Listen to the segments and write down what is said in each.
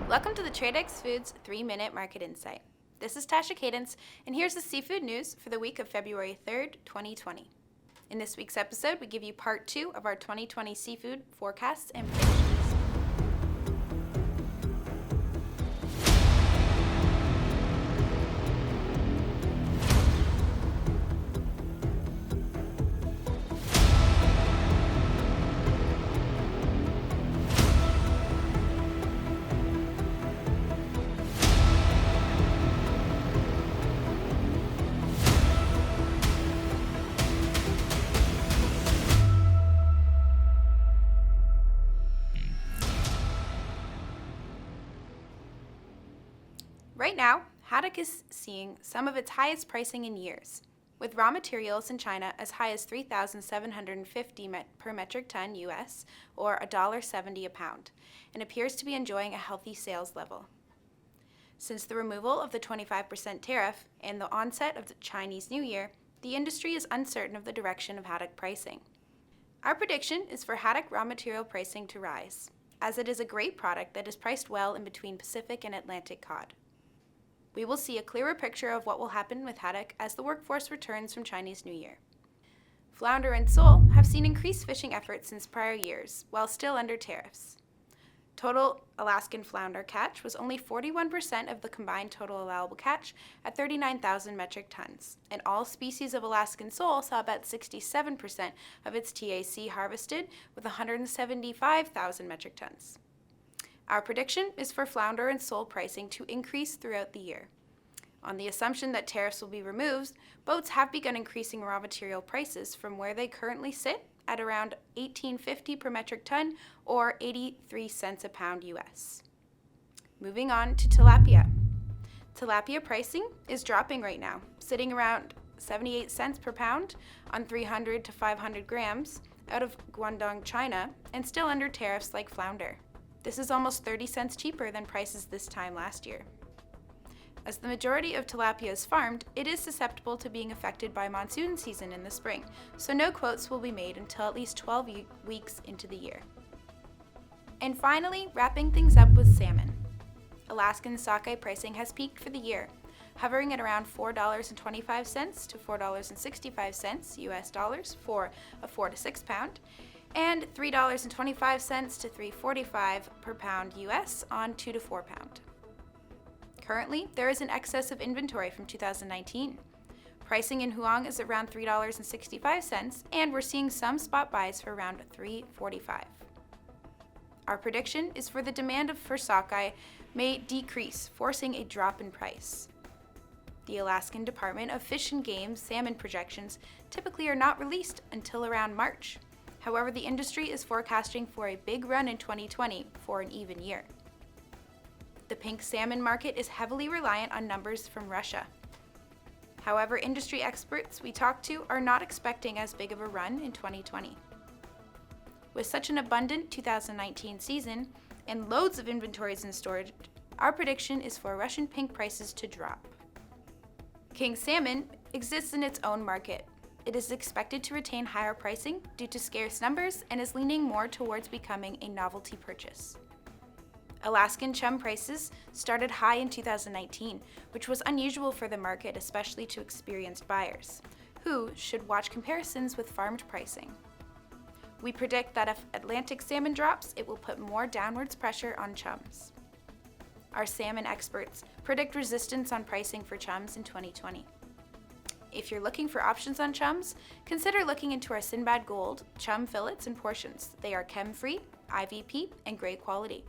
Welcome to the Tradex Foods 3-Minute Market Insight. This is Tasha Cadence, and here's the seafood news for the week of February 3rd, 2020. In this week's episode, we give you part 2 of our 2020 seafood forecasts and predictions. Right now, haddock is seeing some of its highest pricing in years, with raw materials in China as high as $3,750 per metric ton US, or $1.70 a pound, and appears to be enjoying a healthy sales level. Since the removal of the 25% tariff and the onset of the Chinese New Year, the industry is uncertain of the direction of haddock pricing. Our prediction is for haddock raw material pricing to rise, as it is a great product that is priced well in between Pacific and Atlantic cod. We will see a clearer picture of what will happen with haddock as the workforce returns from Chinese New Year. Flounder and sole have seen increased fishing efforts since prior years, while still under tariffs. Total Alaskan flounder catch was only 41% of the combined total allowable catch at 39,000 metric tons, and all species of Alaskan sole saw about 67% of its TAC harvested with 175,000 metric tons. Our prediction is for flounder and sole pricing to increase throughout the year. On the assumption that tariffs will be removed, boats have begun increasing raw material prices from where they currently sit at around $18.50 per metric ton or 83 cents a pound US. Moving on to tilapia. Tilapia pricing is dropping right now, sitting around 78 cents per pound on 300 to 500 grams out of Guangdong, China, and still under tariffs like flounder. This is almost 30 cents cheaper than prices this time last year. As the majority of tilapia is farmed, it is susceptible to being affected by monsoon season in the spring, so no quotes will be made until at least 12 weeks into the year. And finally, wrapping things up with salmon. Alaskan Sockeye pricing has peaked for the year, hovering at around $4.25 to $4.65 US dollars for a 4 to 6 pound, and $3.25 to $3.45 per pound US on 2 to 4 pound. Currently, there is an excess of inventory from 2019. Pricing in Huang is around $3.65, and we're seeing some spot buys for around $3.45. Our prediction is for the demand for sockeye may decrease, forcing a drop in price. The Alaskan Department of Fish and Game's salmon projections typically are not released until around March. However, the industry is forecasting for a big run in 2020 for an even year. The pink salmon market is heavily reliant on numbers from Russia. However, industry experts we talked to are not expecting as big of a run in 2020. With such an abundant 2019 season and loads of inventories in storage, our prediction is for Russian pink prices to drop. King salmon exists in its own market. It is expected to retain higher pricing due to scarce numbers and is leaning more towards becoming a novelty purchase. Alaskan chum prices started high in 2019, which was unusual for the market, especially to experienced buyers, who should watch comparisons with farmed pricing. We predict that if Atlantic salmon drops, it will put more downwards pressure on chums. Our salmon experts predict resistance on pricing for chums in 2020. If you're looking for options on chums, consider looking into our Sinbad Gold chum fillets and portions. They are chem-free, IVP, and great quality.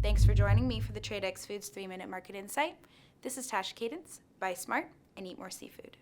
Thanks for joining me for the Tradex Foods 3-Minute Market Insight. This is Tasha Cadence. Buy smart and eat more seafood.